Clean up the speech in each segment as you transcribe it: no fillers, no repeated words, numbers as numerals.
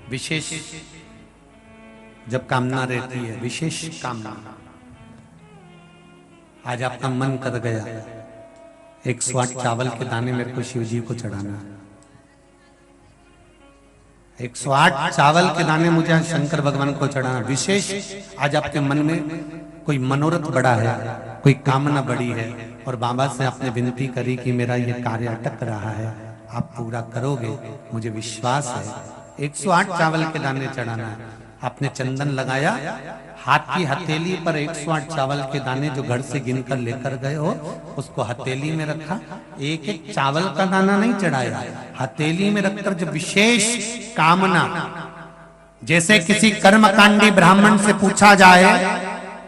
विशेष जब कामना रहती है, विशेष कामना, आज आपका मन कर गया 108 चावल के दाने मेरे को शिव जी को चढ़ाना है, 108 चावल के दाने मुझे आज शंकर भगवान को चढ़ाना। विशेष आज आपके मन में कोई मनोरथ बड़ा है, कोई कामना बड़ी है और बाबा से आपने विनती करी कि मेरा ये कार्य अटक रहा है, आप पूरा करोगे, मुझे विश्वास है। 108 चावल के दाने चढ़ाना है। आपने चंदन लगाया, हाथ की हथेली पर 108 चावल के दाने जो घर से गिनकर लेकर गए हो उसको हथेली में रखा। एक एक चावल का दाना नहीं चढ़ाया, हथेली में रखकर जो विशेष कामना, जैसे किसी कर्मकांडी ब्राह्मण से पूछा जाए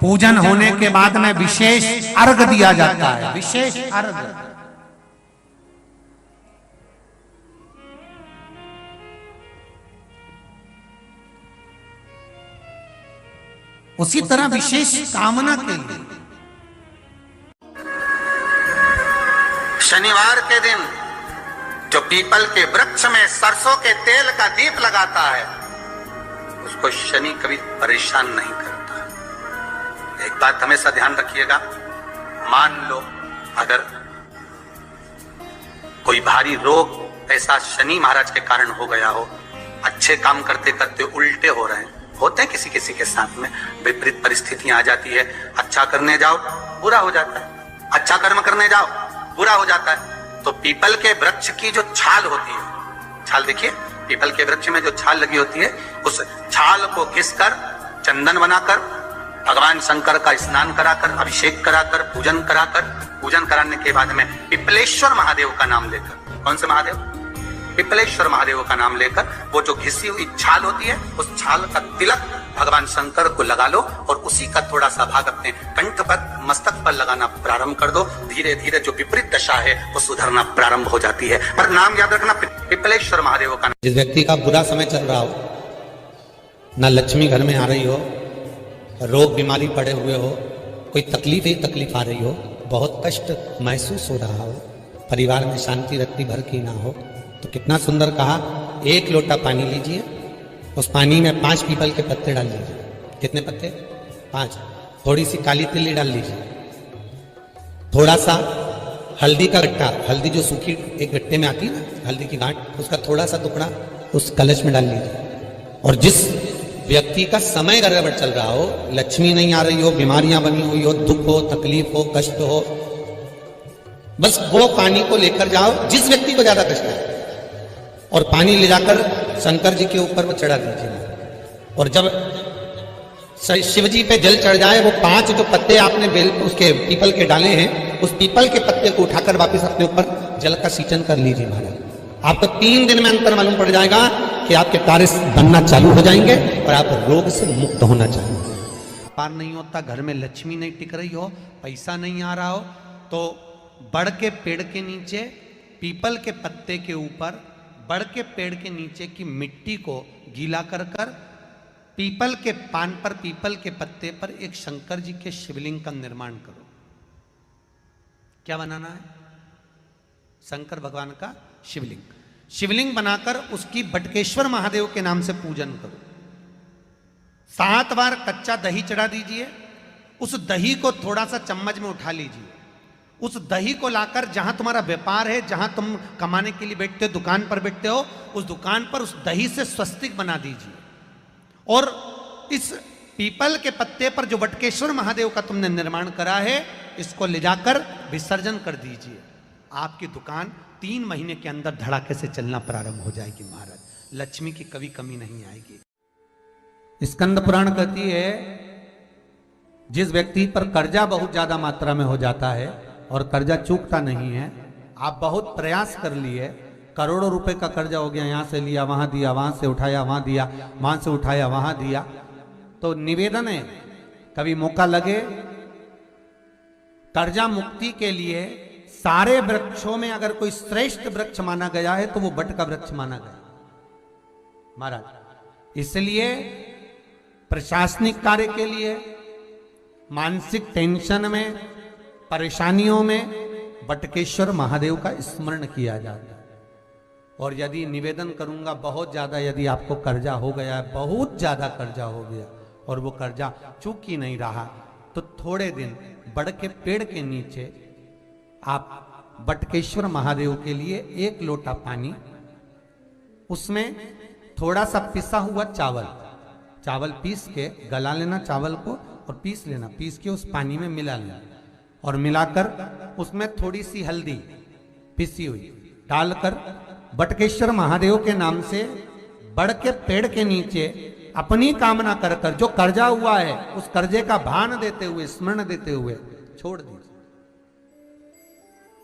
पूजन होने के बाद में विशेष अर्घ दिया जाता है, विशेष अर्घ। उसी तरह विशेष कामना के लिए शनिवार के दिन जो पीपल के वृक्ष में सरसों के तेल का दीप लगाता है उसको शनि कभी परेशान नहीं करता। एक बात हमेशा ध्यान रखिएगा, मान लो अगर कोई भारी रोग ऐसा शनि महाराज के कारण हो गया हो, अच्छे काम करते करते उल्टे हो रहे हैं, होते हैं किसी किसी के साथ में, विपरीत परिस्थितियां आ जाती है, अच्छा करने जाओ बुरा हो जाता है, अच्छा कर्म करने जाओ बुरा हो जाता है। तो पीपल के वृक्ष की जो छाल होती है, छाल देखिए, पीपल के वृक्ष में जो छाल लगी होती है उस छाल को घिसकर चंदन बनाकर भगवान शंकर का स्नान कराकर, अभिषेक कराकर, पूजन कराने के बाद में पिपलेश्वर महादेव का नाम लेकर, कौन से महादेव? पिपलेश्वर महादेव का नाम लेकर वो जो घिसी हुई छाल होती है उस छाल का तिलक भगवान शंकर को लगा लो और उसी का थोड़ा सा भाग अपने कंठ पर, मस्तक पर लगाना प्रारंभ कर दो। धीरे धीरे जो विपरीत दशा है वो सुधरना प्रारंभ हो जाती है। पर नाम याद रखना, पिपलेश्वर महादेव का। जिस व्यक्ति का बुरा समय चल रहा हो, ना लक्ष्मी घर में आ रही हो, रोग बीमारी पड़े हुए हो, कोई तकलीफ आ रही हो, बहुत कष्ट महसूस हो रहा हो, परिवार में शांति रत्ती भर की ना हो, तो कितना सुंदर कहा, 1 लोटा पानी लीजिए, उस पानी में 5 पीपल के पत्ते डाल लीजिए। कितने पत्ते? 5। थोड़ी सी काली तिल्ली डाल लीजिए, थोड़ा सा हल्दी का गट्टा, हल्दी जो सूखी एक गट्टे में आती है ना, हल्दी की गांठ, उसका थोड़ा सा टुकड़ा उस कलश में डाल लीजिए। और जिस व्यक्ति का समय गड़बड़ चल रहा हो, लक्ष्मी नहीं आ रही हो, बीमारियां बनी हुई हो, दुख हो, तकलीफ हो, कष्ट हो, बस वो पानी को लेकर जाओ जिस व्यक्ति को ज्यादा कष्ट है, और पानी ले जाकर शंकर जी के ऊपर वो चढ़ा दीजिए। और जब शिव जी पे जल चढ़ जाए, वो 5 जो पत्ते आपने बेल उसके पीपल के डाले हैं, उस पीपल के पत्ते को उठाकर वापस अपने ऊपर जल का सिंचन कर लीजिए महाराज। आपको 3 दिन में अंतर मालूम पड़ जाएगा कि आपके कार्य बनना चालू हो जाएंगे और आप रोग से मुक्त होना चाहिए। पार नहीं होता, घर में लक्ष्मी नहीं टिक रही हो, पैसा नहीं आ रहा हो, तो बड़ के पेड़ के नीचे, पीपल के पत्ते के ऊपर, बड़ के पेड़ के नीचे की मिट्टी को गीला कर कर पीपल के पान पर, पीपल के पत्ते पर एक शंकर जी के शिवलिंग का निर्माण करो। क्या बनाना है? शंकर भगवान का शिवलिंग। शिवलिंग बनाकर उसकी बटकेश्वर महादेव के नाम से पूजन करो। 7 बार कच्चा दही चढ़ा दीजिए। उस दही को थोड़ा सा चम्मच में उठा लीजिए। उस दही को लाकर जहां तुम्हारा व्यापार है, जहां तुम कमाने के लिए बैठते हो, दुकान पर बैठते हो, उस दुकान पर उस दही से स्वस्तिक बना दीजिए। और इस पीपल के पत्ते पर जो बटकेश्वर महादेव का तुमने निर्माण करा है, इसको ले जाकर विसर्जन कर दीजिए। आपकी दुकान 3 महीने के अंदर धड़ाके से चलना प्रारंभ हो जाएगी महाराज। लक्ष्मी की कभी कमी नहीं आएगी। स्कंद पुराण कहती है, जिस व्यक्ति पर कर्जा बहुत ज्यादा मात्रा में हो जाता है और कर्जा चूकता नहीं है, आप बहुत प्रयास कर लिए, करोड़ों रुपए का कर्जा हो गया, यहां से लिया वहां दिया, वहां से उठाया वहां दिया, वहां से उठाया वहां दिया, तो निवेदन है, कभी मौका लगे कर्जा मुक्ति के लिए सारे वृक्षों में अगर कोई श्रेष्ठ वृक्ष माना गया है तो वो बट का वृक्ष माना गया महाराज। इसलिए प्रशासनिक कार्य के लिए, मानसिक टेंशन में, परेशानियों में बटकेश्वर महादेव का स्मरण किया जाता है। और यदि निवेदन करूंगा बहुत ज़्यादा, यदि आपको कर्जा हो गया है, बहुत ज़्यादा कर्जा हो गया और वो कर्जा चूक ही नहीं रहा, तो थोड़े दिन बड़ के पेड़ के नीचे आप बटकेश्वर महादेव के लिए 1 लोटा पानी, उसमें थोड़ा सा पिसा हुआ चावल पीस के गला लेना चावल को और पीस लेना, पीस के उस पानी में मिला लेना और मिलाकर उसमें थोड़ी सी हल्दी पिसी हुई डालकर बटकेश्वर महादेव के नाम से बड़ के पेड़ के नीचे अपनी कामना कर कर जो कर्जा हुआ है उस कर्जे का भान देते हुए, स्मरण देते हुए छोड़ दीजिए।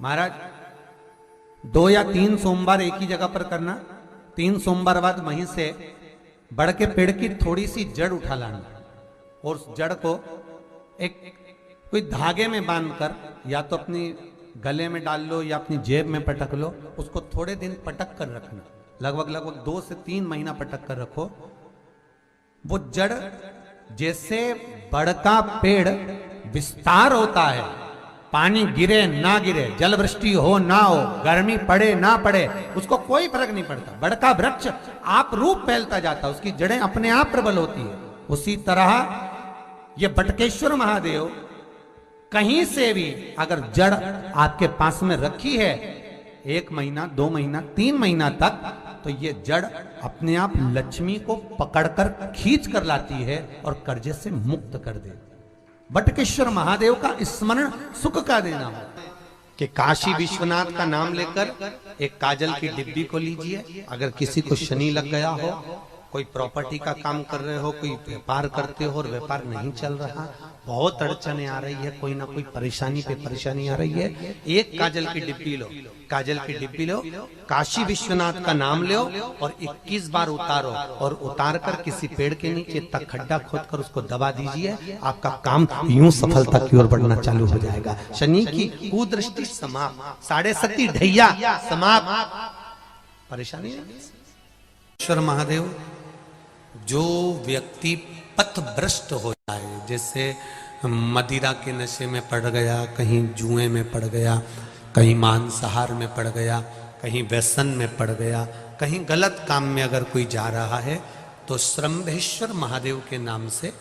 महाराज 2 या 3 सोमवार एक ही जगह पर करना, 3 सोमवार बाद वहीं से बड़ के पेड़ की थोड़ी सी जड़ उठा लाना और उस जड़ को एक कोई धागे में बांधकर या तो अपनी गले में डाल लो या अपनी जेब में पटक लो, उसको थोड़े दिन पटक कर रखना, लगभग 2 से 3 महीना पटक कर रखो। वो जड़ जैसे बड़ का पेड़ विस्तार होता है, पानी गिरे ना गिरे, जल वृष्टि हो ना हो, गर्मी पड़े ना पड़े, उसको कोई फर्क नहीं पड़ता। बड़ का वृक्ष आप रूप फैलता जाता है, उसकी जड़ें अपने आप प्रबल होती है। उसी तरह ये बटकेश्वर महादेव कहीं से भी अगर जड़ आपके पास में रखी है 1 महीना, 2 महीना, 3 महीना तक, तो ये जड़ अपने आप लक्ष्मी को पकड़कर खींच कर लाती है और कर्जे से मुक्त कर दे। बटकेश्वर महादेव का स्मरण सुख का देना हो कि काशी विश्वनाथ का नाम लेकर एक काजल की डिब्बी को लीजिए। अगर किसी को शनि लग गया हो, कोई प्रॉपर्टी का काम कर रहे हो, कोई व्यापार करते हो और व्यापार नहीं चल रहा, बहुत अड़चने आ रही है, कोई ना कोई परेशानी पे परेशानी आ रही है, एक काजल की डिब्बी लो, काजल की डिब्बी लो, काशी विश्वनाथ का नाम लो और 21 बार उतारो और उतार कर किसी पेड़ के नीचे तक खड्डा खोद कर उसको दबा दीजिए। आपका काम यूं सफलता की ओर बढ़ना चालू हो जाएगा। शनि की कुदृष्टि समाप्त, 7.5 ढैया समाप्त, परेशानी ईश्वर महादेव। जो व्यक्ति पथ भ्रष्ट हो जाए, जैसे मदिरा के नशे में पड़ गया, कहीं जुए में पड़ गया, कहीं मांसाहार में पड़ गया, कहीं व्यसन में पड़ गया, कहीं गलत काम में अगर कोई जा रहा है, तो श्रम्भेश्वर महादेव के नाम से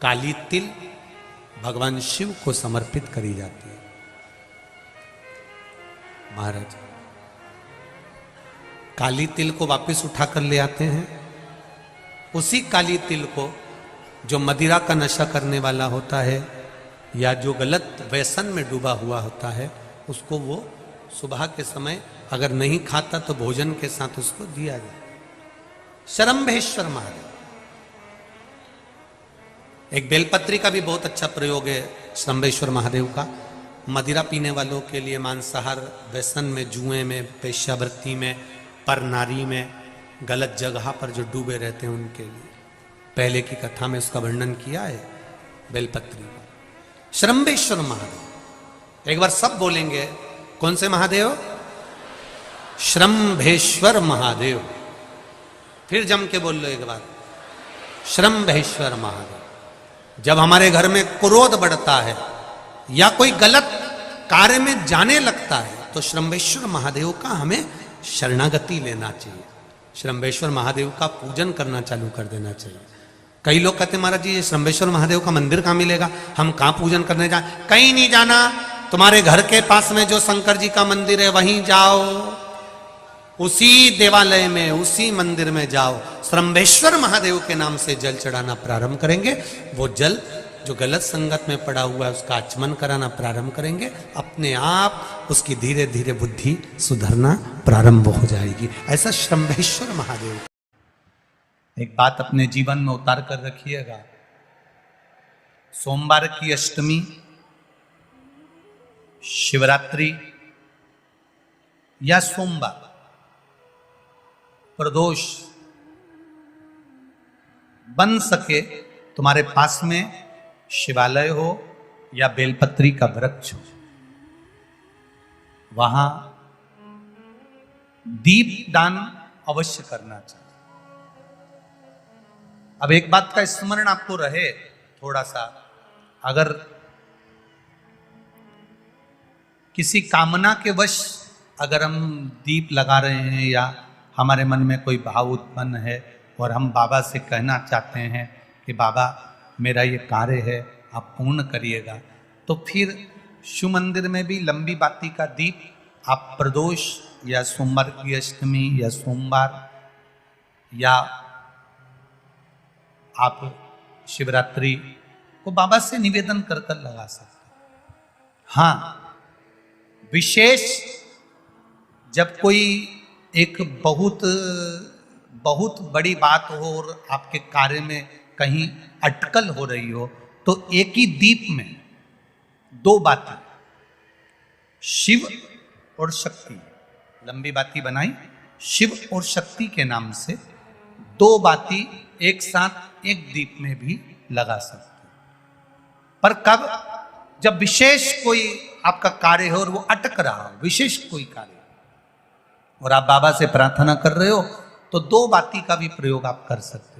काली तिल भगवान शिव को समर्पित करी जाती है। महाराज काली तिल को वापस उठाकर ले आते हैं, उसी काली तिल को जो मदिरा का नशा करने वाला होता है या जो गलत व्यसन में डूबा हुआ होता है, उसको वो सुबह के समय अगर नहीं खाता तो भोजन के साथ उसको दिया जाए। श्रम्भेश्वर महादेव। एक बेलपत्री का भी बहुत अच्छा प्रयोग है श्रम्भेश्वर महादेव का, मदिरा पीने वालों के लिए, मांसाहार, व्यसन में, जुए में, पेशावृत्ति में, पर नारी में, गलत जगह पर जो डूबे रहते हैं उनके लिए। पहले की कथा में उसका वर्णन किया है बेलपत्री का। श्रम्भेश्वर महादेव, एक बार सब बोलेंगे, कौन से महादेव? श्रम्भेश्वर महादेव। फिर जम के बोल लो एक बार, श्रम्भेश्वर महादेव। जब हमारे घर में क्रोध बढ़ता है या कोई गलत कार्य में जाने लगता है, तो श्रम्भेश्वर महादेव का हमें शरणागति लेना चाहिए, श्रम्भेश्वर महादेव का पूजन करना चालू कर देना चाहिए। कई लोग कहते महाराज जी ये श्रम्भेश्वर महादेव का मंदिर कहाँ मिलेगा, हम कहाँ पूजन करने जाए? कहीं नहीं जाना, तुम्हारे घर के पास में जो शंकर जी का मंदिर है वहीं जाओ, उसी देवालय में, उसी मंदिर में जाओ, श्रम्भेश्वर महादेव के नाम से जल चढ़ाना प्रारंभ करेंगे। वो जल जो गलत संगत में पड़ा हुआ है उसका आचमन कराना प्रारंभ करेंगे, अपने आप उसकी धीरे धीरे बुद्धि सुधरना प्रारंभ हो जाएगी। ऐसा श्रम्भेश्वर महादेव। एक बात अपने जीवन में उतार कर रखिएगा, सोमवार की अष्टमी, शिवरात्रि या सोमवार, प्रदोष बन सके तुम्हारे पास में शिवालय हो या बेलपत्री का वृक्ष हो, वहां दीप दान अवश्य करना चाहिए। अब एक बात का स्मरण आपको रहे थोड़ा सा, अगर किसी कामना के वश अगर हम दीप लगा रहे हैं या हमारे मन में कोई भाव उत्पन्न है और हम बाबा से कहना चाहते हैं कि बाबा मेरा ये कार्य है आप पूर्ण करिएगा, तो फिर शिव मंदिर में भी लंबी बाती का दीप आप प्रदोष या सोमवार की अष्टमी या सोमवार या आप शिवरात्रि को बाबा से निवेदन कर कर लगा सकते हैं। हाँ, विशेष जब कोई एक बहुत बड़ी बात हो और आपके कार्य में कहीं अटकल हो रही हो, तो एक ही दीप में दो बाती, शिव और शक्ति, लंबी बाती बनाई शिव और शक्ति के नाम से, दो बाती एक साथ एक दीप में भी लगा सकते हैं। पर कब? जब विशेष कोई आपका कार्य हो और वो अटक रहा हो, विशेष कोई कार्य, और आप बाबा से प्रार्थना कर रहे हो, तो दो बाती का भी प्रयोग आप कर सकते हो।